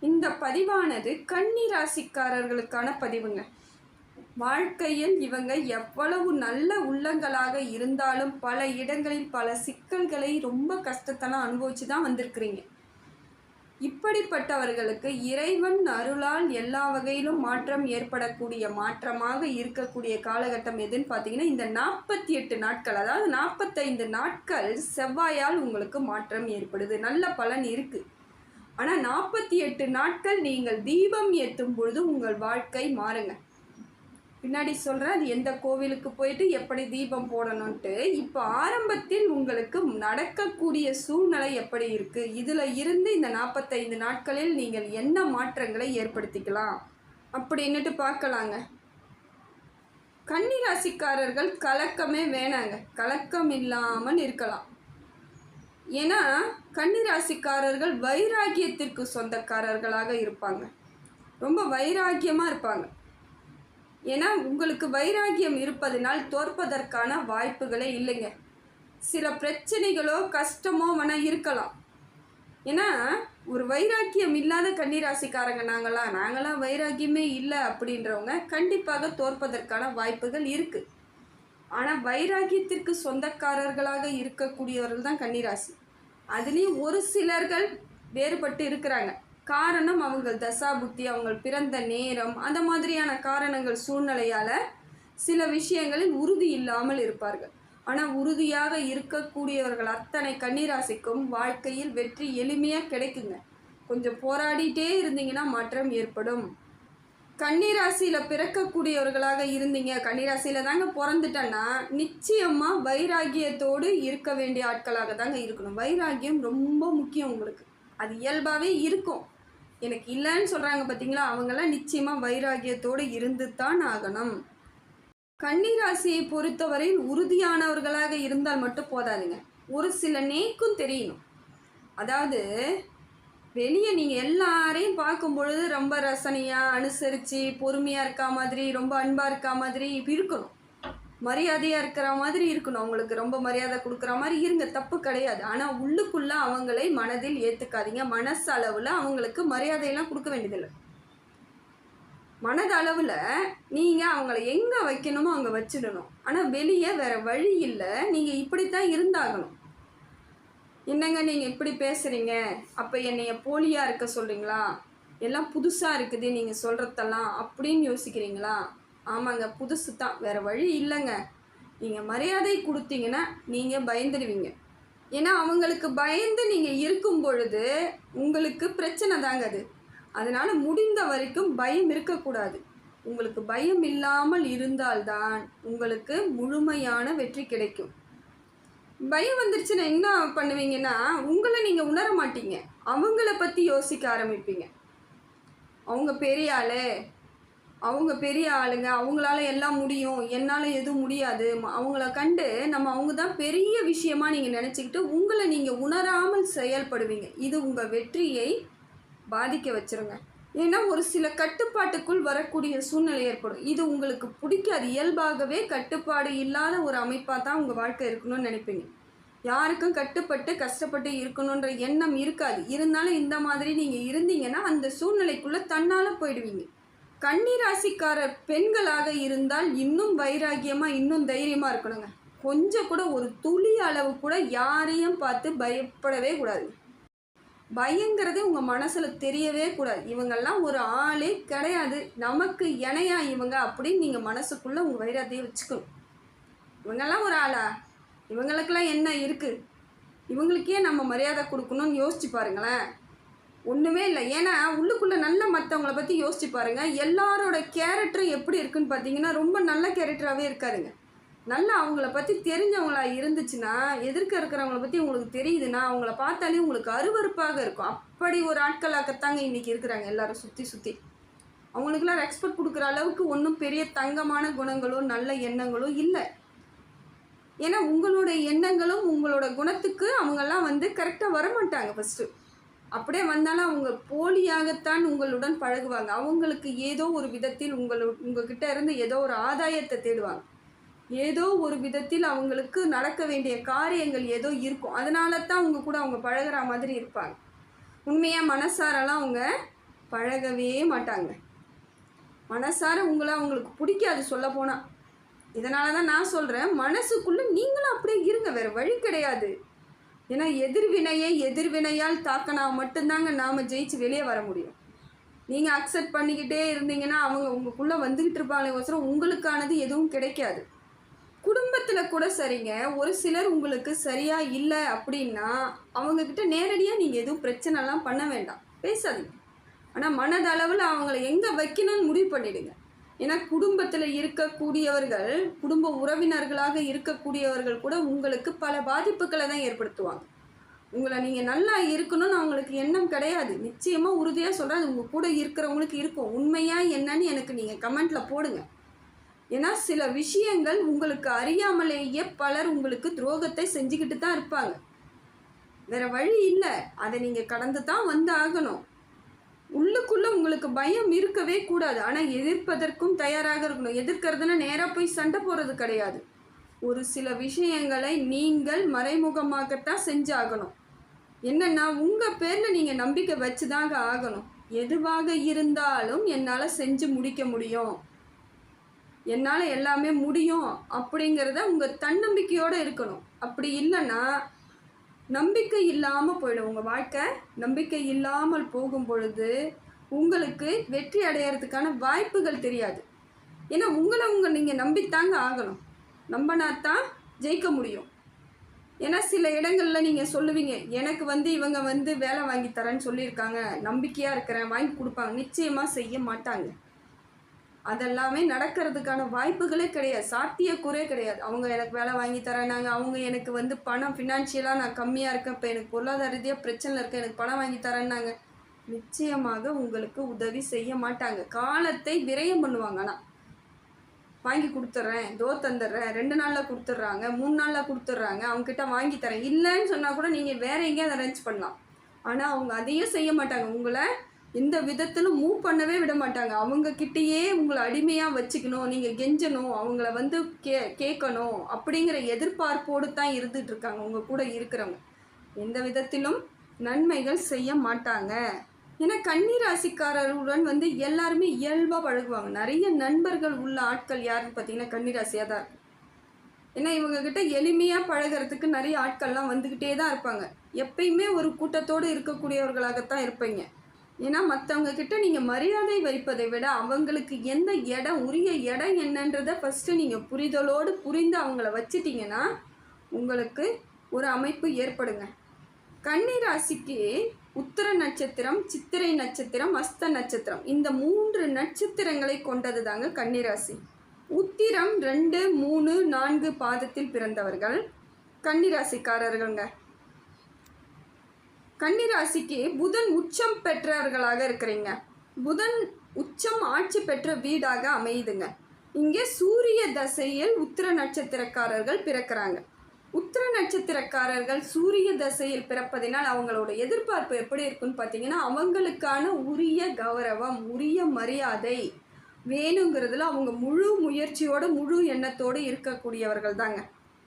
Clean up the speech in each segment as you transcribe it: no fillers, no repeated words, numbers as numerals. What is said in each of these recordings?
இந்த பதிவானது கன்னி ராசிக்காரர்களுக்கான பதிவுங்க. வாழ்க்கையில் இவங்க எவ்வளவு நல்ல உள்ளங்களாக இருந்தாலும் பல இடங்களில் பல சிக்கல்களை ரொம்ப கஷ்டத்தெல்லாம் அனுபவிச்சு தான் வந்திருக்கிறீங்க. இப்படிப்பட்டவர்களுக்கு இறைவன் அருளால் எல்லா வகையிலும் மாற்றம் ஏற்படக்கூடிய மாற்றமாக இருக்கக்கூடிய காலகட்டம் எதுன்னு பார்த்தீங்கன்னா, இந்த 48 நாட்கள், அதாவது 45 நாட்கள் செவ்வாயால் உங்களுக்கு மாற்றம் ஏற்படுது. நல்ல பலன் இருக்குது. ஆனால் 48 நாட்கள் நீங்கள் தீபம் ஏற்றும் பொழுது உங்கள் வாழ்க்கை மாறுங்க. பின்னாடி சொல்கிறேன் அது எந்த கோவிலுக்கு போயிட்டு எப்படி தீபம் போடணுன்ட்டு. இப்போ ஆரம்பத்தில் உங்களுக்கு நடக்கக்கூடிய சூழ்நிலை எப்படி இருக்குது, இதில் இருந்து இந்த 45 நாட்களில் நீங்கள் என்ன மாற்றங்களை ஏற்படுத்திக்கலாம் அப்படின்னுட்டு பார்க்கலாங்க. கன்னி ராசிக்காரர்கள் கலக்கமே வேணாங்க, கலக்கம் இல்லாமல் இருக்கலாம். ஏன்னா கன்னி ராசிக்காரர்கள் வைராக்கியத்திற்கு சொந்தக்காரர்களாக இருப்பாங்க. ரொம்ப வைராக்கியமாக இருப்பாங்க. ஏன்னா உங்களுக்கு வைராக்கியம் இருப்பதனால் தோற்பதற்கான வாய்ப்புகளே இல்லைங்க. சில பிரச்சனைகளோ கஷ்டமோ வேணால் இருக்கலாம். ஏன்னா ஒரு வைராக்கியம் இல்லாத கன்னி ராசிக்காரங்க நாங்களாம் வைராக்கியமே இல்லை அப்படின்றவங்க கண்டிப்பாக தோற்பதற்கான வாய்ப்புகள் இருக்குது. ஆனால் வைராக்கியத்திற்கு சொந்தக்காரர்களாக இருக்கக்கூடியவர்கள் தான் கன்னிராசி. அதுலேயும் ஒரு சிலர்கள் வேறுபட்டு இருக்கிறாங்க. காரணம் அவங்கள் தசாபுத்தி, அவங்க பிறந்த நேரம், அந்த மாதிரியான காரணங்கள் சூழ்நிலையால் சில விஷயங்களில் உறுதி இல்லாமல் இருப்பார்கள். ஆனால் உறுதியாக இருக்கக்கூடியவர்கள் அத்தனை கன்னிராசிக்கும் வாழ்க்கையில் வெற்றி எளிமையாக கிடைக்குங்க. கொஞ்சம் போராடிட்டே இருந்தீங்கன்னா மாற்றம் ஏற்படும். கன்னிராசியில் பிறக்கக்கூடியவர்களாக இருந்தீங்க, கன்னிராசியில் தாங்க பிறந்துட்டேன்னா நிச்சயமாக வைராக்கியத்தோடு இருக்க வேண்டிய ஆட்களாக தாங்க இருக்கணும். வைராக்கியம் ரொம்ப முக்கியம் உங்களுக்கு. அது இயல்பாகவே இருக்கும். எனக்கு இல்லைன்னு சொல்கிறாங்க பார்த்தீங்களா, அவங்களாம் நிச்சயமாக வைராக்கியத்தோடு இருந்து தான் ஆகணும். கன்னிராசியை பொறுத்தவரையில் உறுதியானவர்களாக இருந்தால் மட்டும் போதாதுங்க, ஒரு சில நேக்கும் தெரியணும். அதாவது வெளியே நீங்கள் எல்லாரையும் பார்க்கும் பொழுது ரொம்ப ரசனையாக அனுசரித்து பொறுமையாக இருக்கா மாதிரி, ரொம்ப அன்பாக இருக்கா மாதிரி இருக்கணும். மரியாதையாக இருக்கிற மாதிரி இருக்கணும். அவங்களுக்கு ரொம்ப மரியாதை கொடுக்குற மாதிரி இருங்க, தப்பு கிடையாது. ஆனால் உள்ளுக்குள்ளே அவங்களை மனதில் ஏற்றுக்காதீங்க. மனசளவில் அவங்களுக்கு மரியாதையெல்லாம் கொடுக்க வேண்டியதில்லை. மனதளவில் நீங்கள் அவங்கள எங்கே வைக்கணுமோ அங்கே வச்சிடணும். ஆனால் வெளியே வேறு வழி இல்லை, நீங்கள் இப்படித்தான் இருந்தாகணும். என்னங்க நீங்கள் இப்படி பேசுகிறீங்க, அப்போ என்னைய போலியாக இருக்க சொல்கிறீங்களா, எல்லாம் புதுசாக இருக்குது நீங்கள் சொல்கிறதெல்லாம் அப்படின்னு யோசிக்கிறீங்களா? ஆமாங்க, புதுசு தான், வேறு வழி இல்லைங்க. நீங்கள் மரியாதை கொடுத்தீங்கன்னா நீங்கள் பயந்துடுவீங்க. ஏன்னா அவங்களுக்கு பயந்து நீங்கள் இருக்கும் பொழுது உங்களுக்கு பிரச்சனை தாங்க அது. அதனால் முடிந்த வரைக்கும் பயம் இருக்கக்கூடாது. உங்களுக்கு பயம் இல்லாமல் இருந்தால்தான் உங்களுக்கு முழுமையான வெற்றி கிடைக்கும். பயம் வந்துருச்சுன்னா என்ன பண்ணுவீங்கன்னா, உங்களை நீங்கள் உணர மாட்டீங்க, அவங்கள பற்றி யோசிக்க ஆரம்பிப்பீங்க. அவங்க பெரிய ஆள், அவங்க பெரிய ஆளுங்க, அவங்களால எல்லாம் முடியும், என்னால் எதுவும் முடியாது, அவங்கள கண்டு அவங்க தான் பெரிய விஷயமா நீங்கள் நினச்சிக்கிட்டு உங்களை நீங்கள் உணராமல் செயல்படுவீங்க. இது உங்கள் வெற்றியை பாதிக்க வச்சுருங்க. ஏன்னா ஒரு சில கட்டுப்பாட்டுக்குள் வரக்கூடிய சூழ்நிலை ஏற்படும். இது உங்களுக்கு பிடிக்காது. இயல்பாகவே கட்டுப்பாடு இல்லாத ஒரு அமைப்பாக தான் உங்கள் வாழ்க்கை இருக்கணும்னு நினைப்பீங்க. யாருக்கும் கட்டுப்பட்டு கஷ்டப்பட்டு இருக்கணுன்ற எண்ணம் இருக்காது. இருந்தாலும் இந்த மாதிரி நீங்கள் இருந்தீங்கன்னா அந்த சூழ்நிலைக்குள்ளே தன்னால் போயிடுவீங்க. கன்னி ராசிக்காரர் பெண்களாக இருந்தால் இன்னும் வைராக்கியமாக இன்னும் தைரியமாக இருக்கணுங்க. கொஞ்சம் கூட ஒரு துளி அளவு கூட யாரையும் பார்த்து பயப்படவே கூடாது. பயங்கிறது உங்கள் மனசில் தெரியவே கூடாது. இவங்கெல்லாம் ஒரு ஆளே கிடையாது, நமக்கு இணையா இவங்க அப்படின்னு நீங்கள் மனசுக்குள்ளே உங்கள் வைராத்தையை வச்சுக்கணும். இவங்கெல்லாம் ஒரு ஆளா, இவங்களுக்கெல்லாம் என்ன இருக்குது, இவங்களுக்கே நம்ம மரியாதை கொடுக்கணும்னு யோசிச்சு பாருங்களேன். ஒன்றுமே இல்லை. ஏன்னா உள்ளுக்குள்ளே நல்ல மற்றவங்கள பற்றி யோசிச்சு பாருங்கள். எல்லாரோட கேரக்டரும் எப்படி இருக்குன்னு பார்த்தீங்கன்னா ரொம்ப நல்ல கேரக்டராகவே இருக்காதுங்க. நல்லா அவங்கள பற்றி தெரிஞ்சவங்களா இருந்துச்சுன்னா, எதிர்க்க இருக்கிறவங்கள பற்றி உங்களுக்கு தெரியுதுன்னா அவங்கள பார்த்தாலே உங்களுக்கு அருவருப்பாக இருக்கும். அப்படி ஒரு ஆட்களாகத்தாங்க இன்றைக்கி இருக்கிறாங்க எல்லாரும் சுற்றி. அவங்களுக்கெல்லாம் ரெஸ்பெக்ட் கொடுக்குற அளவுக்கு ஒன்றும் பெரிய தங்கமான குணங்களோ நல்ல எண்ணங்களோ இல்லை. ஏன்னா உங்களோட எண்ணங்களும் உங்களோட குணத்துக்கு அவங்கெல்லாம் கரெக்டாக வரமாட்டாங்க. ஃபஸ்ட்டு அப்படியே வந்தாலும் அவங்க போலியாகத்தான் உங்களுடன் பழகுவாங்க. அவங்களுக்கு ஏதோ ஒரு விதத்தில் உங்ககிட்ட இருந்து ஏதோ ஒரு ஆதாயத்தை தேடுவாங்க. ஏதோ ஒரு விதத்தில் அவங்களுக்கு நடக்க வேண்டிய காரியங்கள் ஏதோ இருக்கும். அதனால தான் அவங்க கூட அவங்க பழகிற மாதிரி இருப்பாங்க. உண்மையாக மனசாரெல்லாம் அவங்க பழகவே மாட்டாங்க. மனசார உங்களை அவங்களுக்கு பிடிக்காது சொல்லப்போனால். இதனால தான் நான் சொல்கிறேன், மனசுக்குள்ளே நீங்களும் அப்படியே இருங்க, வேறு வழி கிடையாது. ஏன்னா எதிர்வினையை எதிர்வினையால் தாக்கினா மட்டும்தாங்க நாம் ஜெயிச்சு வெளியே வர முடியும். நீங்கள் அக்செப்ட் பண்ணிக்கிட்டே இருந்தீங்கன்னா அவங்க உங்களுக்குள்ளே வந்துக்கிட்டு இருப்பாங்களேக்கோசரம் உங்களுக்கானது எதுவும் கிடைக்காது. குடும்பத்தில் கூட சரிங்க, ஒரு சிலர் உங்களுக்கு சரியாக இல்லை அப்படின்னா அவங்கக்கிட்ட நேரடியாக நீங்கள் எதுவும் பிரச்சனைலாம் பண்ண வேண்டாம், பேசாதீங்க. ஆனால் மனதளவில் அவங்கள எங்கே வைக்கணும்னு முடிவு பண்ணிவிடுங்க. ஏன்னா குடும்பத்தில் இருக்கக்கூடியவர்கள், குடும்ப உறவினர்களாக இருக்கக்கூடியவர்கள் கூட உங்களுக்கு பல பாதிப்புகளை தான் ஏற்படுத்துவாங்க. உங்களை நீங்கள் நல்லா இருக்கணும்னு அவங்களுக்கு எண்ணம் கிடையாது. நிச்சயமாக உறுதியாக சொல்கிறேன், அது உங்கள் கூட இருக்கிறவங்களுக்கு இருக்கும். உண்மையாக என்னன்னு எனக்கு நீங்கள் கமெண்ட்டில் போடுங்க. ஏன்னா சில விஷயங்கள் உங்களுக்கு அறியாமலேயே பலர் உங்களுக்கு துரோகத்தை செஞ்சுக்கிட்டு தான் இருப்பாங்க. வேறு வழி இல்லை, அதை நீங்கள் கடந்து தான் வந்து ஆகணும். உள்ளுக்குள்ளே உங்களுக்கு பயம் இருக்கவே கூடாது. ஆனால் எதிர்ப்பதற்கும் தயாராக இருக்கணும். எதிர்க்கிறதுனா நேராக போய் சண்டை போடுறது கிடையாது. ஒரு சில விஷயங்களை நீங்கள் மறைமுகமாகத்தான் செஞ்சாகணும். என்னென்னா உங்கள் பேரில் நீங்கள் நம்பிக்கை வச்சு தாங்க ஆகணும். எதுவாக இருந்தாலும் என்னால் செஞ்சு முடிக்க முடியும், என்னால் எல்லாமே முடியும் அப்படிங்கிறத உங்கள் தன்னம்பிக்கையோடு இருக்கணும். அப்படி இல்லைன்னா நம்பிக்கை இல்லாமல் போயிடும் உங்கள் வாழ்க்கை. நம்பிக்கை இல்லாமல் போகும் பொழுது உங்களுக்கு வெற்றி அடையிறதுக்கான வாய்ப்புகள் தெரியாது. ஏன்னா உங்களை நீங்கள் நம்பித்தாங்க ஆகணும். நம்பினாத்தான் ஜெயிக்க முடியும். ஏன்னா சில இடங்களில் நீங்கள் சொல்லுவீங்க, எனக்கு இவங்க வேலை வாங்கி தரேன்னு சொல்லியிருக்காங்க, நம்பிக்கையாக இருக்கிறேன், வாங்கி கொடுப்பாங்க. நிச்சயமாக செய்ய மாட்டாங்க. அதெல்லாமே நடக்கிறதுக்கான வாய்ப்புகளே கிடையாது, சாத்தியக்கூறே கிடையாது. அவங்க எனக்கு வேலை வாங்கி தரேனாங்க, அவங்க எனக்கு பணம் ஃபினான்ஷியலாக நான் கம்மியாக இருக்கேன், இப்போ எனக்கு பொருளாதார ரீதியாக பிரச்சனை இருக்குது, எனக்கு பணம் வாங்கி தரேன்னாங்க. நிச்சயமாக உங்களுக்கு உதவி செய்ய மாட்டாங்க. காலத்தை விரயம் பண்ணுவாங்க. ஆனால் வாங்கி கொடுத்துட்றேன், தந்துடுறேன், 2 நாளில் கொடுத்துட்றாங்க, 3 நாளில் கொடுத்துட்றாங்க, அவங்கக்கிட்ட வாங்கி தரேன். இல்லைன்னு சொன்னால் கூட நீங்கள் வேறு எங்கேயாவது அரேஞ்ச் பண்ணலாம். ஆனால் அவங்க அதையும் செய்ய மாட்டாங்க. உங்களை எந்த விதத்திலும் மூவ் பண்ணவே விட மாட்டாங்க. அவங்கக்கிட்டேயே உங்களை அடிமையாக வச்சுக்கணும், நீங்கள் கெஞ்சணும், அவங்கள கேட்கணும் அப்படிங்கிற எதிர்பார்ப்போடு தான் இருந்துகிட்ருக்காங்க உங்கள் கூட இருக்கிறவங்க. எந்த விதத்திலும் நன்மைகள் செய்ய மாட்டாங்க. ஏன்னா கன்னி ராசிக்காரர்களுடன் எல்லாருமே இயல்பாக பழகுவாங்க. நிறைய நண்பர்கள் உள்ள ஆட்கள் யாருன்னு பார்த்தீங்கன்னா கன்னி ராசியாக தான் இருக்கும். ஏன்னா இவங்கக்கிட்ட எளிமையாக பழகிறதுக்கு நிறைய ஆட்கள்லாம் வந்துக்கிட்டே தான் இருப்பாங்க. எப்பயுமே ஒரு கூட்டத்தோடு இருக்கக்கூடியவர்களாகத்தான் இருப்பீங்க. ஏன்னா மற்றவங்க கிட்ட நீங்கள் மரியாதை வைப்பதை விட அவங்களுக்கு எந்த இடம், உரிய இடம் என்னன்றதை ஃபஸ்ட்டு நீங்கள் புரிதலோடு புரிந்து அவங்கள வச்சிட்டிங்கன்னா உங்களுக்கு ஒரு அமைப்பு ஏற்படுங்க. கன்னி ராசிக்கு உத்திர நட்சத்திரம், சித்திரை நட்சத்திரம், அஸ்த நட்சத்திரம், இந்த 3 நட்சத்திரங்களை கொண்டது தாங்க கன்னிராசி. உத்திரம் 2, 3, 4 பாதத்தில் பிறந்தவர்கள் கன்னிராசிக்காரர்கள்ங்க. கன்னிராசிக்கு புதன் உச்சம் பெற்றவர்களாக இருக்கிறீங்க. புதன் உச்சம் ஆட்சி பெற்ற வீடாக அமையுதுங்க. இங்கே சூரிய தசையில் உத்திர நட்சத்திரக்காரர்கள் பிறக்கிறாங்க. உத்திர நட்சத்திரக்காரர்கள் சூரிய தசையில் பிறப்பதினால் அவங்களோட எதிர்பார்ப்பு எப்படி இருக்குன்னு பார்த்தீங்கன்னா, அவங்களுக்கான உரிய கௌரவம், உரிய மரியாதை வேணுங்கிறதுல அவங்க முழு முயற்சியோடு முழு எண்ணத்தோடு இருக்கக்கூடியவர்கள் தாங்க.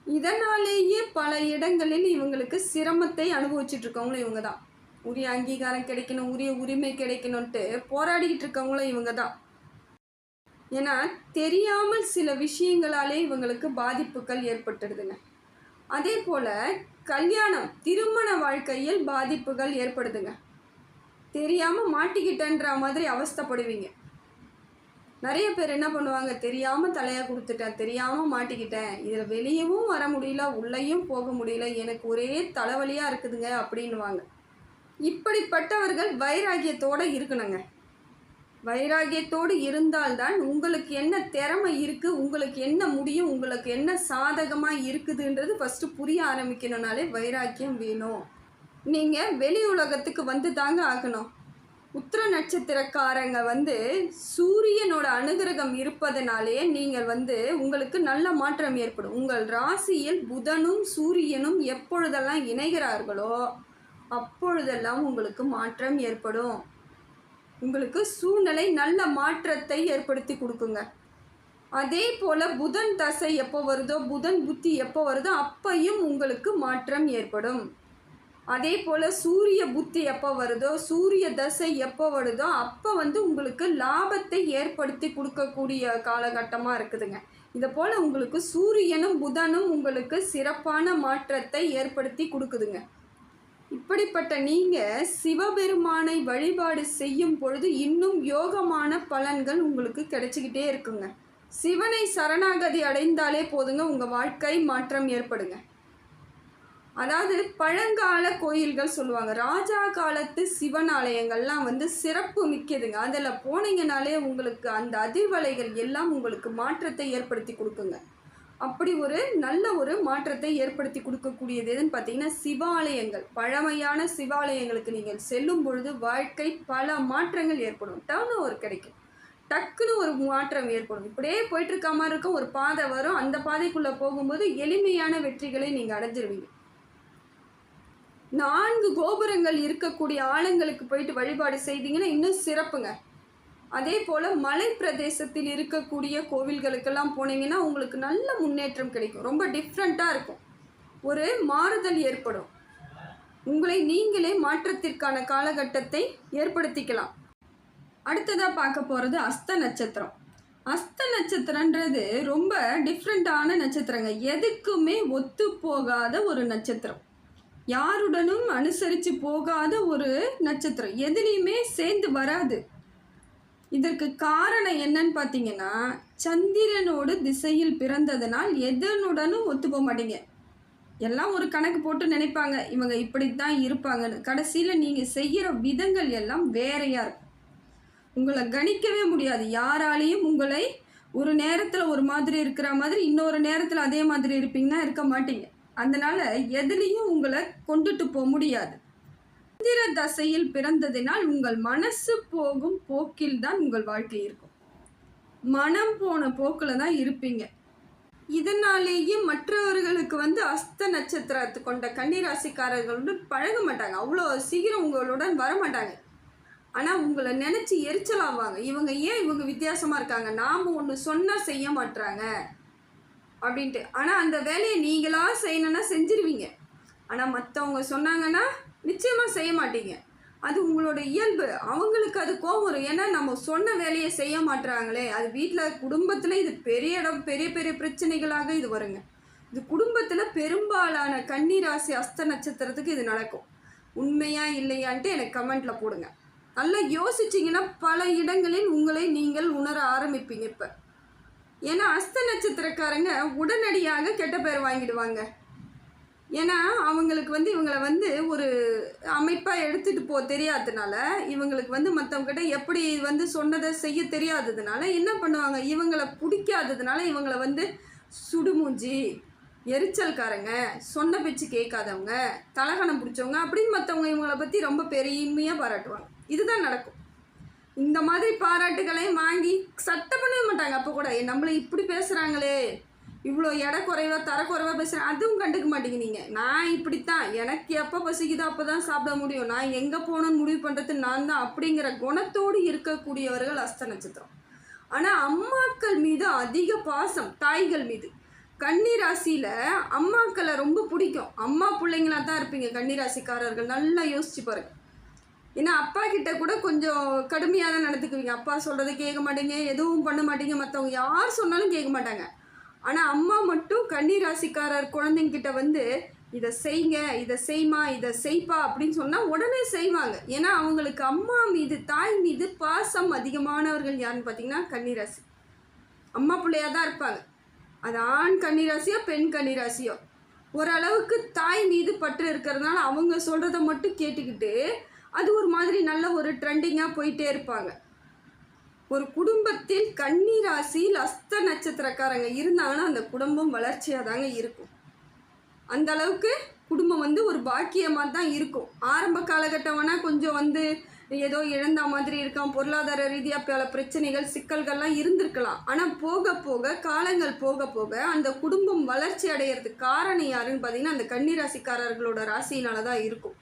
இதனாலேயே பல இடங்களில் இவங்களுக்கு சிரமத்தை அனுபவிச்சுட்ருக்கவங்களும் இவங்க தான். உரிய அங்கீகாரம் கிடைக்கணும், உரிய உரிமை கிடைக்கணும்ன்ட்டு போராடிக்கிட்டு இருக்கவங்களும் இவங்க தான். ஏன்னா தெரியாமல் சில விஷயங்களாலே இவங்களுக்கு பாதிப்புகள் ஏற்பட்டுடுதுங்க. அதே போல் கல்யாணம், திருமண வாழ்க்கையில் பாதிப்புகள் ஏற்படுதுங்க. தெரியாமல் மாட்டிக்கிட்டேன்ற மாதிரி அவஸ்தைப்படுவீங்க. நிறைய பேர் என்ன பண்ணுவாங்க, தெரியாமல் தலையாக கொடுத்துட்டேன், தெரியாமல் மாட்டிக்கிட்டேன், இதில் வெளியவும் வர முடியல, உள்ளேயும் போக முடியல, எனக்கு ஒரே தலைவலியாக இருக்குதுங்க அப்படின்வாங்க. இப்படிப்பட்டவர்கள் வைராகியத்தோடு இருக்கணுங்க. வைராகியத்தோடு இருந்தால்தான் உங்களுக்கு என்ன திறமை இருக்குது, உங்களுக்கு என்ன முடியும், உங்களுக்கு என்ன சாதகமாக இருக்குதுன்றது ஃபஸ்ட்டு புரிய ஆரம்பிக்கணும்னாலே வைராக்கியம் வேணும். நீங்கள் வெளி உலகத்துக்கு தாங்க ஆகணும். உத்திர நட்சத்திரக்காரங்க சூரியனோட அனுகிரகம் இருப்பதனாலே நீங்கள் உங்களுக்கு நல்ல மாற்றம் ஏற்படும். உங்கள் ராசியில் புதனும் சூரியனும் எப்பொழுதெல்லாம் இணைகிறார்களோ அப்பொழுதெல்லாம் உங்களுக்கு மாற்றம் ஏற்படும். உங்களுக்கு சூழ்நிலை நல்ல மாற்றத்தை ஏற்படுத்தி கொடுக்குங்க. அதே போல் புதன் தசை எப்போ வருதோ, புதன் புத்தி எப்போ வருதோ அப்பையும் உங்களுக்கு மாற்றம் ஏற்படும். அதே போல் சூரிய புத்தி எப்போ வருதோ, சூரிய தசை எப்போ வருதோ அப்போ வந்து உங்களுக்கு லாபத்தை ஏற்படுத்தி கொடுக்கக்கூடிய காலகட்டமாக இருக்குதுங்க. இதை போல் உங்களுக்கு சூரியனும் புதனும் உங்களுக்கு சிறப்பான மாற்றத்தை ஏற்படுத்தி கொடுக்குதுங்க. இப்படிப்பட்ட நீங்கள் சிவபெருமானை வழிபாடு செய்யும் பொழுது இன்னும் யோகமான பலன்கள் உங்களுக்கு கிடைச்சிக்கிட்டே இருக்குங்க. சிவனை சரணாகதி அடைந்தாலே போதுங்க, உங்கள் வாழ்க்கை மாற்றம் ஏற்படுங்க. அதாவது பழங்கால கோயில்கள் சொல்லுவாங்க, ராஜா காலத்து சிவன் ஆலயங்கள்லாம் வந்து சிறப்பு மிக்கதுங்க. அதில் போனீங்கனாலே உங்களுக்கு அந்த அதிர்வலைகள் எல்லாம் உங்களுக்கு மாற்றத்தை ஏற்படுத்தி கொடுக்குங்க. அப்படி ஒரு நல்ல ஒரு மாற்றத்தை ஏற்படுத்தி கொடுக்கக்கூடியது எதுன்னு பார்த்தீங்கன்னா சிவாலயங்கள். பழமையான சிவாலயங்களுக்கு நீங்கள் செல்லும் பொழுது வாழ்க்கை பல மாற்றங்கள் ஏற்படும். டர்ன் ஓவர் கிடைக்கும், டக்குன்னு ஒரு மாற்றம் ஏற்படும். இப்படியே போயிட்டுருக்க மாதிரி இருக்கும், ஒரு பாதை வரும், அந்த பாதைக்குள்ளே போகும்போது எளிமையான வெற்றிகளை நீங்கள் அடைஞ்சிருவீங்க. 4 கோபுரங்கள் இருக்கக்கூடிய ஆலயங்களுக்கு போயிட்டு வழிபாடு செய்தீங்கன்னா இன்னும் சிறப்புங்க. அதே போல் மலை பிரதேசத்தில் இருக்கக்கூடிய கோவில்களுக்கெல்லாம் போனீங்கன்னா உங்களுக்கு நல்ல முன்னேற்றம் கிடைக்கும். ரொம்ப டிஃப்ரெண்ட்டாக இருக்கும், ஒரு மாறுதல் ஏற்படும். உங்களை நீங்களே மாற்றத்திற்கான காலகட்டத்தை ஏற்படுத்திக்கலாம். அடுத்ததாக பார்க்க போகிறது அஸ்த நட்சத்திரம். அஸ்த நட்சத்திரன்றது ரொம்ப டிஃப்ரெண்ட்டான நட்சத்திரங்க. எதுக்குமே ஒத்து போகாத ஒரு நட்சத்திரம், யாருடனும் அனுசரித்து போகாத ஒரு நட்சத்திரம், எதுலேயுமே சேர்ந்து வராது. இதற்கு காரணம் என்னன்னு பார்த்தீங்கன்னா சந்திரனோடு திசையில் பிறந்ததுனால் எதனுடனும் ஒத்து போக மாட்டீங்க. எல்லாம் ஒரு கணக்கு போட்டு நினைப்பாங்க இவங்க இப்படித்தான் இருப்பாங்கன்னு. கடைசியில் நீங்கள் செய்கிற விதங்கள் எல்லாம் வேறையாக இருக்கும். உங்களை கணிக்கவே முடியாது. யாராலையும் உங்களை ஒரு நேரத்தில் ஒரு மாதிரி இருக்கிற மாதிரி இன்னொரு நேரத்தில் அதே மாதிரி இருப்பீங்கன்னா இருக்க மாட்டீங்க. அதனால் எதுலேயும் உங்களை கொண்டுட்டு போக முடியாது. சந்திர தசையில் பிறந்ததினால் உங்கள் மனசு போகும் போக்கில் தான் உங்கள் வாழ்க்கை இருக்கும். மனம் போன போக்கில் தான் இருப்பீங்க. இதனாலேயே மற்றவர்களுக்கு வந்து அஸ்த நட்சத்திரத்தை கொண்ட கன்னிராசிக்காரர்களுடன் பழக மாட்டாங்க, அவ்வளோ சீக்கிரம் உங்களுடன் வர மாட்டாங்க. ஆனால் உங்களை நினச்சி எரிச்சலாவாங்க, இவங்க ஏன் இவங்க வித்தியாசமாக இருக்காங்க, நாம் ஒன்று சொன்னால் செய்ய மாட்டுறாங்க அப்படின்ட்டு. ஆனால் அந்த வேலையை நீங்களாக செய்யணுன்னா செஞ்சிருவீங்க. ஆனால் மற்றவங்க சொன்னாங்கன்னா நிச்சயமாக செய்ய மாட்டீங்க. அது உங்களோட இயல்பு. அவங்களுக்கு அது கோபம் வரும், ஏன்னா நம்ம சொன்ன வேலையை செய்ய மாட்டுறாங்களே. அது வீட்டில் குடும்பத்தில் இது பெரிய பெரிய பிரச்சனைகளாக இது வருங்க. இது குடும்பத்தில் பெரும்பாலான கன்னிராசி அஸ்த நட்சத்திரத்துக்கு இது நடக்கும். உண்மையா இல்லையான்ட்டு எனக்கு கமெண்ட்டில் போடுங்க. நல்லா யோசிச்சிங்கன்னா பல இடங்களில் உங்களை நீங்கள் உணர ஆரம்பிப்பீங்க. இப்போ ஏன்னா அஸ்த நட்சத்திரக்காரங்க உடனடியாக கெட்ட பேர் வாங்கிடுவாங்க. ஏன்னா அவங்களுக்கு வந்து இவங்களை வந்து ஒரு அமைப்பாக எடுத்துகிட்டு தெரியாததுனால, இவங்களுக்கு வந்து மற்றவங்ககிட்ட எப்படி வந்து சொன்னதை செய்ய தெரியாததுனால என்ன பண்ணுவாங்க, இவங்களை பிடிக்காததுனால இவங்களை வந்து சுடுமூஞ்சி, எரிச்சல்காரங்க, சொன்ன பேச்சு கேட்காதவங்க, தலகணம் பிடிச்சவங்க அப்படின்னு மற்றவங்க இவங்களை பற்றி ரொம்ப பெருமையாக பாராட்டுவாங்க. இதுதான் நடக்கும். இந்த மாதிரி பாராட்டுகளையும் வாங்கி சட்டை பண்ணவே மாட்டாங்க. அப்போ கூட நம்மளை இப்படி பேசுகிறாங்களே, இவ்வளோ எடை குறைவாக தரக்குறைவாக பேசுகிறேன், அதுவும் கண்டுக்க மாட்டேங்க. நீங்கள் நான் இப்படித்தான், எனக்கு எப்போ பசிக்குதோ அப்போ தான் சாப்பிட முடியும், நான் எங்கே போகணுன்னு முடிவு பண்ணுறது நான் தான் அப்படிங்கிற குணத்தோடு இருக்கக்கூடியவர்கள் அஸ்த நட்சத்திரம். ஆனால் அம்மாக்கள் மீது அதிக பாசம், தாய்கள் மீது. கன்னிராசியில் அம்மாக்களை ரொம்ப பிடிக்கும். அம்மா பிள்ளைங்களாக தான் இருப்பீங்க கன்னிராசிக்காரர்கள், நல்லா யோசிச்சு பாருங்க. ஏன்னா அப்பா கிட்ட கூட கொஞ்சம் கடுமையாக தான் நடந்துக்குவீங்க. அப்பா சொல்கிறத கேட்க மாட்டீங்க, எதுவும் பண்ண மாட்டீங்க, மற்றவங்க யார் சொன்னாலும் கேட்க மாட்டாங்க. ஆனால் அம்மா மட்டும் கன்னிராசிக்காரர் குழந்தைங்கிட்ட வந்து இதை செய்யுங்க, இதை செய்மா, இதை செய்ப்பா அப்படின்னு சொன்னால் உடனே செய்வாங்க. ஏன்னா அவங்களுக்கு அம்மா மீது, தாய் மீது பாசம் அதிகமானவர்கள் யாருன்னு பார்த்தீங்கன்னா கன்னிராசி. அம்மா பிள்ளையாக தான் இருப்பாங்க. அது ஆண் கன்னிராசியோ பெண் கன்னிராசியோ, ஓரளவுக்கு தாய் மீது பற்று இருக்கிறதுனால அவங்க சொல்கிறத மட்டும் கேட்டுக்கிட்டு அது ஒரு மாதிரி நல்ல ஒரு ட்ரெண்டிங்காக போயிட்டே இருப்பாங்க. ஒரு குடும்பத்தில் கன்னிராசியில் அஸ்த நட்சத்திரக்காரங்க இருந்தாங்கன்னா அந்த குடும்பம் வளர்ச்சியாக தாங்க இருக்கும். அந்த அளவுக்கு குடும்பம் வந்து ஒரு பாக்கியமாக தான் இருக்கும். ஆரம்ப காலகட்டம் வேணால் கொஞ்சம் வந்து ஏதோ இழந்த மாதிரி இருக்கான், பொருளாதார ரீதியாக பல பிரச்சனைகள் சிக்கல்கள்லாம் இருந்திருக்கலாம். ஆனால் போக போக காலங்கள் போக போக அந்த குடும்பம் வளர்ச்சி அடையிறதுக்கு காரணம் யாருன்னு பார்த்தீங்கன்னா அந்த கன்னிராசிக்காரர்களோட ராசியினால தான் இருக்கும்.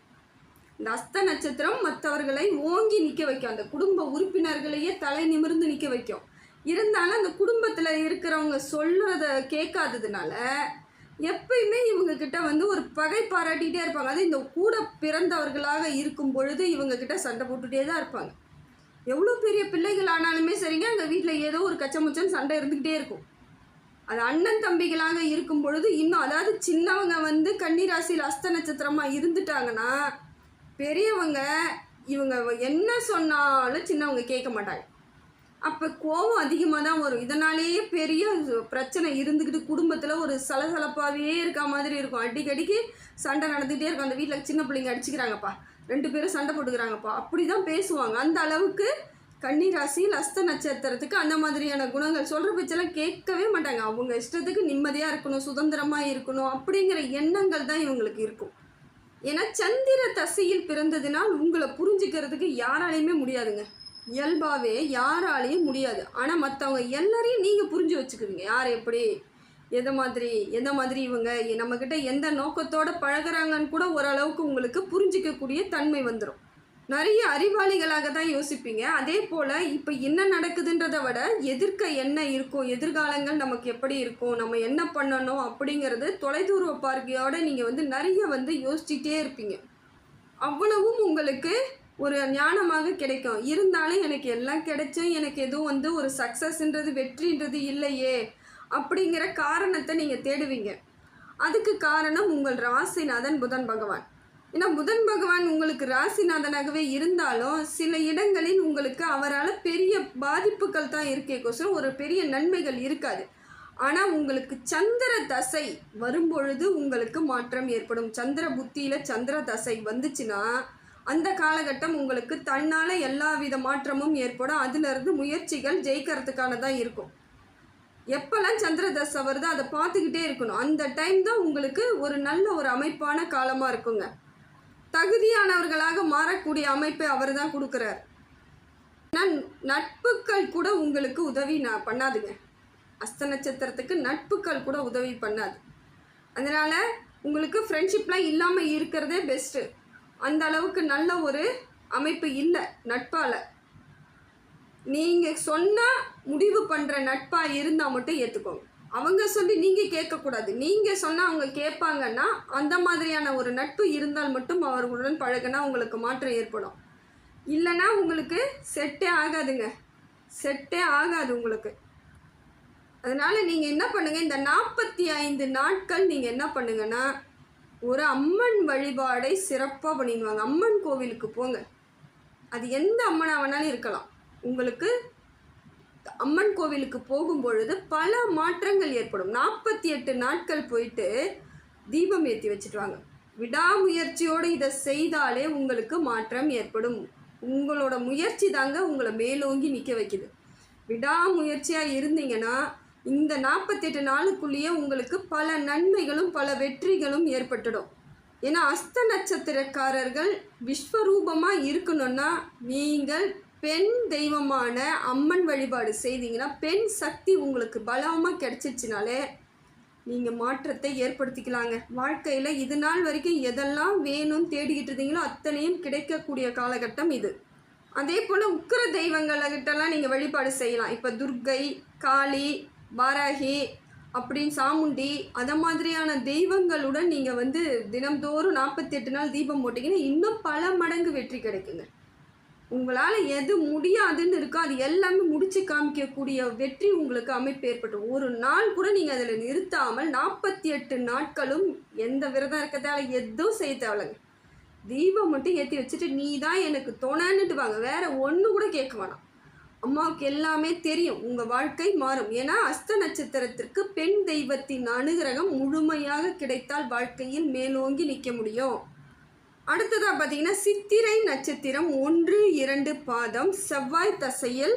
இந்த அஸ்த நட்சத்திரம் மற்றவர்களை ஓங்கி நிற்க வைக்கும், அந்த குடும்ப உறுப்பினர்களையே தலை நிமிர்ந்து நிற்க வைக்கும். இருந்தாலும் அந்த குடும்பத்தில் இருக்கிறவங்க சொல்கிறத கேட்காததுனால எப்பயுமே இவங்க கிட்ட வந்து ஒரு பகை பாராட்டிகிட்டே இருப்பாங்க. அது இந்த கூட பிறந்தவர்களாக இருக்கும் பொழுது இவங்க கிட்ட சண்டை போட்டுகிட்டே தான் இருப்பாங்க. எவ்வளோ பெரிய பிள்ளைகள் ஆனாலுமே சரிங்க, அந்த வீட்டில் ஏதோ ஒரு கச்சமுச்சன் சண்டை இருந்துக்கிட்டே இருக்கும். அது அண்ணன் தம்பிகளாக இருக்கும் பொழுது இன்னும், அதாவது சின்னவங்க வந்து கன்னி ராசியில் அஸ்த நட்சத்திரமாக இருந்துட்டாங்கன்னா, பெரியவங்க இவங்க என்ன சொன்னாலும் சின்னவங்க கேட்க மாட்டாங்க. அப்போ கோபம் அதிகமாக தான் வரும். இதனாலேயே பெரிய பிரச்சனை இருந்துக்கிட்டு குடும்பத்தில் ஒரு சலசலப்பாகவே இருக்க மாதிரி இருக்கும். அடிக்கடிக்கு சண்டை நடந்துகிட்டே இருக்கும். அந்த வீட்டில் சின்ன பிள்ளைங்க அடிச்சுக்கிறாங்கப்பா, 2 பேரும் சண்டை போட்டுக்கிறாங்கப்பா, அப்படி தான் பேசுவாங்க. அந்த அளவுக்கு கன்னி ராசியில் அஸ்த நட்சத்திரத்துக்கு அந்த மாதிரியான குணங்கள். சொல்கிற பேச்செல்லாம் கேட்கவே மாட்டாங்க. அவங்க இஷ்டத்துக்கு நிம்மதியாக இருக்கணும், சுதந்திரமாக இருக்கணும் அப்படிங்கிற எண்ணங்கள் தான் இவங்களுக்கு இருக்கும். ஏன்னா சந்திர தசையில் பிறந்ததினால் உங்களை புரிஞ்சுக்கிறதுக்கு யாராலையுமே முடியாதுங்க. இயல்பாகவே யாராலையும் முடியாது. ஆனால் மற்றவங்க எல்லாரையும் நீங்கள் புரிஞ்சு வச்சுக்குவீங்க. யார் எப்படி, எந்த மாதிரி இவங்க நம்மக்கிட்ட எந்த நோக்கத்தோடு பழகிறாங்கன்னு கூட ஓரளவுக்கு உங்களுக்கு புரிஞ்சிக்கக்கூடிய தன்மை வந்துடும். நிறைய அறிவாளிகளாக தான் யோசிப்பீங்க. அதே போல் இப்போ என்ன நடக்குதுன்றதை விட எதிர்க்க என்ன இருக்கும், எதிர்காலங்கள் நமக்கு எப்படி இருக்கும், நம்ம என்ன பண்ணணும் அப்படிங்கிறது தொலைதூர பார்வையோடு நீங்கள் வந்து நிறைய யோசிச்சுட்டே இருப்பீங்க. அவ்வளவும் உங்களுக்கு ஒரு ஞானமாக கிடைக்கும். இருந்தாலும் எனக்கு எல்லாம் கிடைச்சும் எனக்கு எதுவும் ஒரு சக்ஸஸ்ன்றது, வெற்றின்றது இல்லையே அப்படிங்கிற காரணத்தை நீங்கள் தேடுவீங்க. அதுக்கு காரணம் உங்கள் ராசிநாதன் புதன் பகவான். ஏன்னா புதன் பகவான் உங்களுக்கு ராசிநாதனாகவே இருந்தாலும் சில இடங்களில் உங்களுக்கு அவரால் பெரிய பாதிப்புகள் தான் இருக்கேக்கோசரம் ஒரு பெரிய நன்மைகள் இருக்காது. ஆனால் உங்களுக்கு சந்திர தசை வரும்பொழுது உங்களுக்கு மாற்றம் ஏற்படும். சந்திர புத்தியில் சந்திர தசை வந்துச்சுன்னா அந்த காலகட்டம் உங்களுக்கு தன்னால் எல்லா வித மாற்றமும் ஏற்படும். அதிலிருந்து முயற்சிகள் ஜெயிக்கிறதுக்கானதான் இருக்கும். எப்போல்லாம் சந்திர தசை வருதோ அதை பார்த்துக்கிட்டே இருக்கணும். அந்த டைம் தான் உங்களுக்கு ஒரு நல்ல ஒரு அமைப்பான காலமாக இருக்குங்க. தகுதியானவர்களாக மாறக்கூடிய அமைப்பை அவர் தான் கொடுக்குறார். நட்புகள் கூட உங்களுக்கு உதவி பண்ணாதுங்க. அஸ்த நட்சத்திரத்துக்கு நட்புகள் கூட உதவி பண்ணாது. அதனால் உங்களுக்கு ஃப்ரெண்ட்ஷிப்லாம் இல்லாமல் இருக்கிறதே பெஸ்ட்டு. அந்த அளவுக்கு நல்ல ஒரு அமைப்பு இல்லை நட்பால். நீங்கள் சொன்னால் முடிவு பண்ணுற நட்பாக இருந்தால் மட்டும் ஏற்றுக்கோங்க. அவங்க சொல்லி நீங்கள் கேட்கக்கூடாது. நீங்கள் சொன்னால் அவங்க கேட்பாங்கன்னா அந்த மாதிரியான ஒரு நட்பு இருந்தால் மட்டும் அவர்களுடன் பழகினா உங்களுக்கு மாற்றம் ஏற்படும். இல்லைன்னா உங்களுக்கு செட்டே ஆகாதுங்க, செட்டே ஆகாது உங்களுக்கு. அதனால் நீங்கள் என்ன பண்ணுங்கள், இந்த 45 நாட்கள் நீங்கள் என்ன பண்ணுங்கன்னா ஒரு அம்மன் வழிபாடை சிறப்பாக பண்ணிடுவாங்க. அம்மன் கோவிலுக்கு போங்க. அது எந்த அம்மனாக வேணாலும் இருக்கலாம். உங்களுக்கு அம்மன் கோவிலுக்கு போகும்பொழுது பல மாற்றங்கள் ஏற்படும். 48 நாட்கள் போயிட்டு தீபம் ஏற்றி வச்சுட்டு வாங்க. விடாமுயற்சியோடு இதை செய்தாலே உங்களுக்கு மாற்றம் ஏற்படும். உங்களோட முயற்சி தாங்க உங்களை மேலோங்கி நிற்க வைக்குது. விடாமுயற்சியாக இருந்தீங்கன்னா இந்த 48 நாளுக்குள்ளேயே உங்களுக்கு பல நன்மைகளும் பல வெற்றிகளும் ஏற்பட்டுடும். ஏன்னா அஸ்த நட்சத்திரக்காரர்கள் விஸ்வரூபமாக இருக்கணும்னா நீங்கள் பெண் தெய்வமான அம்மன் வழிபாடு செய்தீங்கன்னா, பெண் சக்தி உங்களுக்கு பலமாக கிடைச்சிச்சுனாலே நீங்கள் மாற்றத்தை ஏற்படுத்திக்கலாங்க. வாழ்க்கையில் இது நாள் வரைக்கும் எதெல்லாம் வேணும்னு தேடிக்கிட்டு இருந்தீங்களோ அத்தனையும் கிடைக்கக்கூடிய காலகட்டம் இது. அதே போல் உக்கிர தெய்வங்கள்கிட்டலாம் நீங்கள் வழிபாடு செய்யலாம். இப்போ துர்க்கை, காளி, வாராகி அப்படின்னு சாமுண்டி அதை மாதிரியான தெய்வங்களுடன் நீங்கள் தினம்தோறும் 48 நாள் தீபம் போட்டிங்கன்னா இன்னும் பல மடங்கு வெற்றி கிடைக்குங்க. உங்களால் எது முடியாதுன்னு இருக்கோ அது எல்லாமே முடிச்சு காமிக்கக்கூடிய வெற்றி உங்களுக்கு அமைப்பு ஏற்படும். ஒரு நாள் கூட நீங்கள் அதில் நிறுத்தாமல் 48 நாட்களும் எந்த விரதம் இருக்கிறதால எதுவும் செய்ய தேவையில்லைங்க. தீபம் மட்டும் ஏற்றி வச்சுட்டு நீ தான் எனக்கு துணைன்னுட்டு வாங்க. வேறு ஒன்று கூட கேட்க வேணாம். அம்மாவுக்கு எல்லாமே தெரியும். உங்கள் வாழ்க்கை மாறும். ஏன்னா அஸ்த நட்சத்திரத்திற்கு பெண் தெய்வத்தின் அனுகிரகம் முழுமையாக கிடைத்தால் வாழ்க்கையில் மேலோங்கி நிற்க முடியும். அடுத்ததாக பார்த்தீங்கன்னா சித்திரை நட்சத்திரம் 1, 2 பாதம் செவ்வாய் தசையில்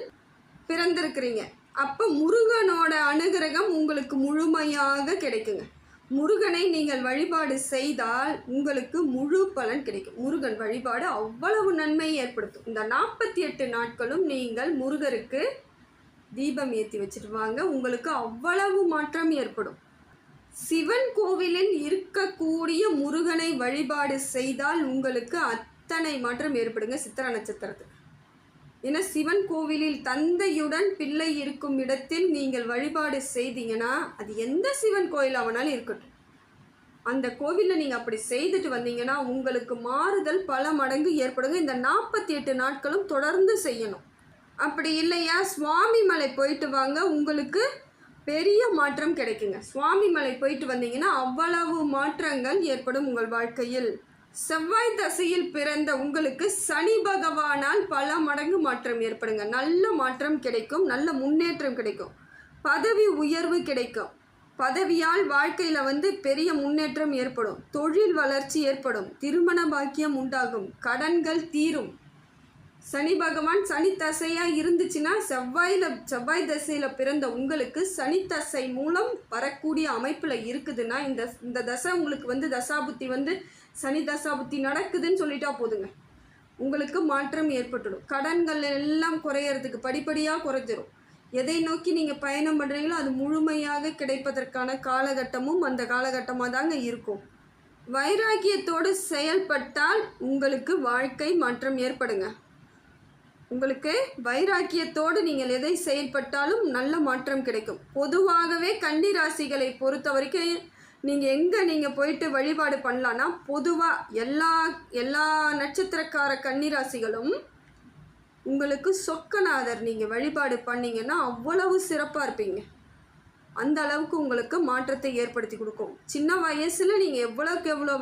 பிறந்திருக்கிறீங்க. அப்போ முருகனோட அனுகிரகம் உங்களுக்கு முழுமையாக கிடைக்குங்க. முருகனை நீங்கள் வழிபாடு செய்தால் உங்களுக்கு முழு பலன் கிடைக்கும். முருகன் வழிபாடு அவ்வளவு நன்மையை ஏற்படுத்தும். இந்த 48 நாட்களும் நீங்கள் முருகருக்கு தீபம் ஏற்றி வச்சுட்டு வாங்க. உங்களுக்கு அவ்வளவு மாற்றம் ஏற்படும். சிவன் கோவிலில் இருக்கக்கூடிய முருகனை வழிபாடு செய்தால் உங்களுக்கு அத்தனை மாற்றம் ஏற்படுங்க சித்திரை நட்சத்திரத்துக்கு. ஏன்னா சிவன் கோவிலில் தந்தையுடன் பிள்ளை இருக்கும் இடத்தில் நீங்கள் வழிபாடு செய்தீங்கன்னா அது எந்த சிவன் கோயிலாக வேணாலும் இருக்கட்டும், அந்த கோவிலில் நீங்கள் அப்படி செய்துட்டு வந்தீங்கன்னா உங்களுக்கு மாறுதல் பல மடங்கு ஏற்படுங்க. இந்த 48 நாட்களும் தொடர்ந்து செய்யணும். அப்படி இல்லையா சுவாமி மலை போயிட்டு வாங்க, உங்களுக்கு பெரிய மாற்றம் கிடைக்குங்க. சுவாமி மலை போயிட்டு வந்தீங்கன்னா அவ்வளவு மாற்றங்கள் ஏற்படும் உங்கள் வாழ்க்கையில். செவ்வாய் தசையில் பிறந்த உங்களுக்கு சனி பகவானால் பல மடங்கு மாற்றம் ஏற்படுங்க. நல்ல மாற்றம் கிடைக்கும், நல்ல முன்னேற்றம் கிடைக்கும், பதவி உயர்வு கிடைக்கும். பதவியால் வாழ்க்கையில் பெரிய முன்னேற்றம் ஏற்படும், தொழில் வளர்ச்சி ஏற்படும், திருமண பாக்கியம் உண்டாகும், கடன்கள் தீரும். சனி பகவான் சனி தசையாக இருந்துச்சுன்னா செவ்வாய் தசையில் பிறந்த உங்களுக்கு சனி தசை மூலம் வரக்கூடிய அமைப்பில் இருக்குதுன்னா இந்த தசை உங்களுக்கு தசாபுத்தி சனி தசாபுத்தி நடக்குதுன்னு சொல்லிட்டா போதுங்க, உங்களுக்கு மாற்றம் ஏற்பட்டுடும். கடன்கள் எல்லாம் குறையிறதுக்கு படிப்படியாக குறைஞ்சிரும். எதை நோக்கி நீங்கள் பயணம் பண்ணுறீங்களோ அது முழுமையாக கிடைப்பதற்கான காலகட்டமும் அந்த காலகட்டமாக தாங்க இருக்கும். வைராக்கியத்தோடு செயல்பட்டால் உங்களுக்கு வாழ்க்கை மாற்றம் ஏற்படுங்க. உங்களுக்கு வைராக்கியத்தோடு நீங்கள் எதை செயல்பட்டாலும் நல்ல மாற்றம் கிடைக்கும். பொதுவாகவே கன்னி ராசிகளை பொறுத்த வரைக்கும் நீங்கள் போயிட்டு வழிபாடு பண்ணலான்னா பொதுவாக எல்லா நட்சத்திரக்கார கன்னி ராசிகளும் உங்களுக்கு சொக்கநாதர் நீங்கள் வழிபாடு பண்ணிங்கன்னா அவ்வளவு சிறப்பாக இருப்பீங்க. அந்த அளவுக்கு உங்களுக்கு மாற்றத்தை ஏற்படுத்தி கொடுக்கும். சின்ன வயசில் நீங்கள் எவ்வளோக்கு எவ்வளோ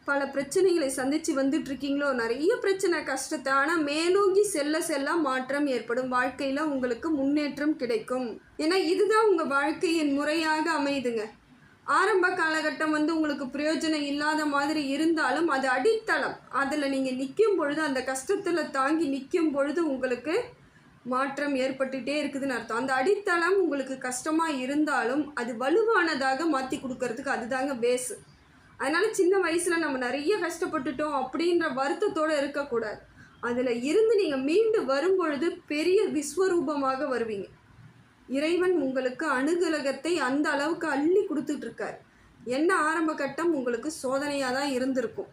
பல பிரச்சனைகளை சந்தித்து வந்துட்டுருக்கீங்களோ, நிறைய பிரச்சனை கஷ்டத்தை, ஆனால் மேலோங்கி செல்ல மாற்றம் ஏற்படும். வாழ்க்கையில் உங்களுக்கு முன்னேற்றம் கிடைக்கும். ஏன்னா இதுதான் உங்கள் வாழ்க்கையின் முறையாக அமையுதுங்க. ஆரம்ப காலகட்டம் உங்களுக்கு பிரயோஜனம் இல்லாத மாதிரி இருந்தாலும் அது அடித்தளம். அதில் நீங்கள் நிற்கும் பொழுது, அந்த கஷ்டத்தில் தாங்கி நிற்கும் பொழுது உங்களுக்கு மாற்றம் ஏற்பட்டுகிட்டே இருக்குதுன்னு அர்த்தம். அந்த அடித்தளம் உங்களுக்கு கஷ்டமாக இருந்தாலும் அது வலுவானதாக மாற்றி கொடுக்கறதுக்கு அதுதாங்க பேஸு. அதனால் சின்ன வயசில் நம்ம நிறைய கஷ்டப்பட்டுட்டோம் அப்படின்ற வருத்தத்தோடு இருக்கக்கூடாது. அதில் இருந்து நீங்கள் மீண்டு வரும்பொழுது பெரிய விஸ்வரூபமாக வருவீங்க. இறைவன் உங்களுக்கு அனுகிரகத்தை அந்த அளவுக்கு அள்ளி கொடுத்துட்ருக்கார். என்ன ஆரம்ப கட்டம் உங்களுக்கு சோதனையாக தான் இருந்திருக்கும்.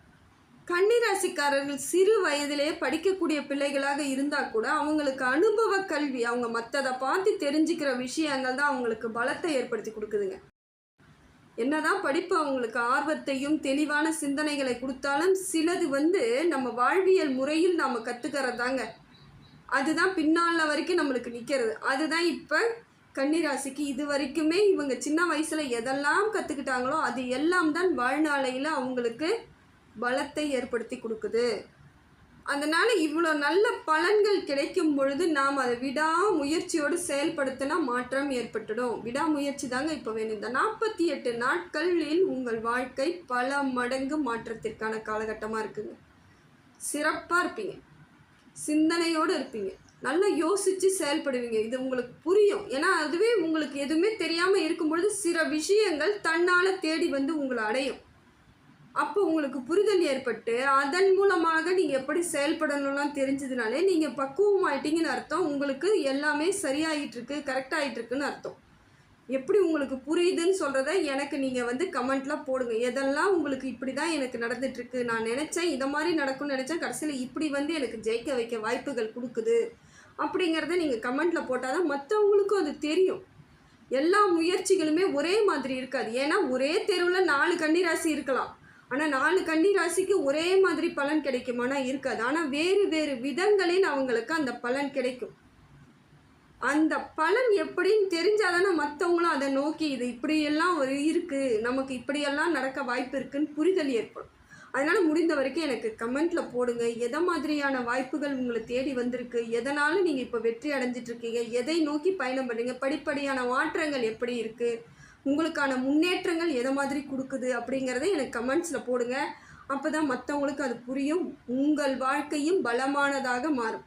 கன்னிராசிக்காரர்கள் சிறு வயதிலேயே படிக்கக்கூடிய பிள்ளைகளாக இருந்தால் கூட அவங்களுக்கு அனுபவ கல்வி, அவங்க மற்றதை பார்த்து தெரிஞ்சுக்கிற விஷயங்கள் தான் அவங்களுக்கு பலத்தை ஏற்படுத்தி கொடுக்குதுங்க. என்னதான் படிப்பு அவங்களுக்கு ஆர்வத்தையும் தெளிவான சிந்தனைகளை கொடுத்தாலும் சிலது நம்ம வாழ்வியல் முறையில் நாம் கற்றுக்கிறதாங்க. அதுதான் பின்னால் வரைக்கும் நம்மளுக்கு நிற்கிறது. அதுதான் இப்போ கன்னிராசிக்கு இது வரைக்குமே இவங்க சின்ன வயசில் எதெல்லாம் கற்றுக்கிட்டாங்களோ அது எல்லாம் தான் வாழ்நாளையில் அவங்களுக்கு பலத்தை ஏற்படுத்தி கொடுக்குது. அதனால் இவ்வளோ நல்ல பலன்கள் கிடைக்கும் பொழுது நாம் அதை விடாமுயற்சியோடு செயல்படுத்தினா மாற்றம் ஏற்பட்டுடும். விடாமுயற்சி தாங்க இப்போ வேணும். இந்த 48 நாட்களில் உங்கள் வாழ்க்கை பல மடங்கு மாற்றத்திற்கான காலகட்டமாக இருக்குங்க. சிறப்பாக இருப்பீங்க, சிந்தனையோடு இருப்பீங்க, நல்லா யோசித்து செயல்படுவீங்க. இது உங்களுக்கு புரியும். ஏன்னா அதுவே உங்களுக்கு எதுவுமே தெரியாமல் இருக்கும் பொழுது சில விஷயங்கள் தன்னால் தேடி உங்களை அடையும். அப்போ உங்களுக்கு புரிதல் ஏற்பட்டு அதன் மூலமாக நீங்கள் எப்படி செயல்படணும்லாம் தெரிஞ்சதுனாலே நீங்கள் பக்குவமாயிட்டீங்கன்னு அர்த்தம். உங்களுக்கு எல்லாமே சரியாயிட்டுருக்கு, கரெக்டாகிட்டுருக்குன்னு அர்த்தம். எப்படி உங்களுக்கு புரியுதுன்னு சொல்கிறத எனக்கு நீங்கள் கமெண்ட்டில் போடுங்க. எதெல்லாம் உங்களுக்கு இப்படி தான் எனக்கு நடந்துகிட்ருக்கு, நான் நினச்சேன் இதை மாதிரி நடக்கும்னு நினச்சேன், கடைசியில் இப்படி எனக்கு ஜெயிக்க வைக்க வாய்ப்புகள் கொடுக்குது அப்படிங்கிறத நீங்கள் கமெண்ட்டில் போட்டால் தான் மற்றவங்களுக்கும் அது தெரியும். எல்லா முயற்சிகளுமே ஒரே மாதிரி இருக்காது. ஏன்னா ஒரே தெருவில் 4 கன்னிராசி இருக்கலாம், ஆனால் 4 கன்னிராசிக்கு ஒரே மாதிரி பலன் கிடைக்குமானா இருக்காது. ஆனால் வேறு வேறு விதங்களில் அவங்களுக்கு அந்த பலன் கிடைக்கும். அந்த பலன் எப்படின்னு தெரிஞ்சாதானே மற்றவங்களும் அதை நோக்கி இது இப்படியெல்லாம் இருக்குது, நமக்கு இப்படியெல்லாம் நடக்க வாய்ப்பு இருக்குன்னு புரிதல் ஏற்படும். அதனால் முடிந்த வரைக்கும் எனக்கு கமெண்ட்டில் போடுங்க. எதை மாதிரியான வாய்ப்புகள் உங்களை தேடி வந்திருக்கு, எதனால் நீங்கள் இப்போ வெற்றி அடைஞ்சிட்ருக்கீங்க, எதை நோக்கி பயணம் பண்ணுறீங்க, படிப்படியான மாற்றங்கள் எப்படி இருக்குது, உங்களுக்கான முன்னேற்றங்கள் எதை மாதிரி கொடுக்குது அப்படிங்கிறத எனக்கு கமெண்ட்ஸில் போடுங்க. அப்போ தான் மற்றவங்களுக்கு அது புரியும், உங்கள் வாழ்க்கையும் பலமானதாக மாறும்.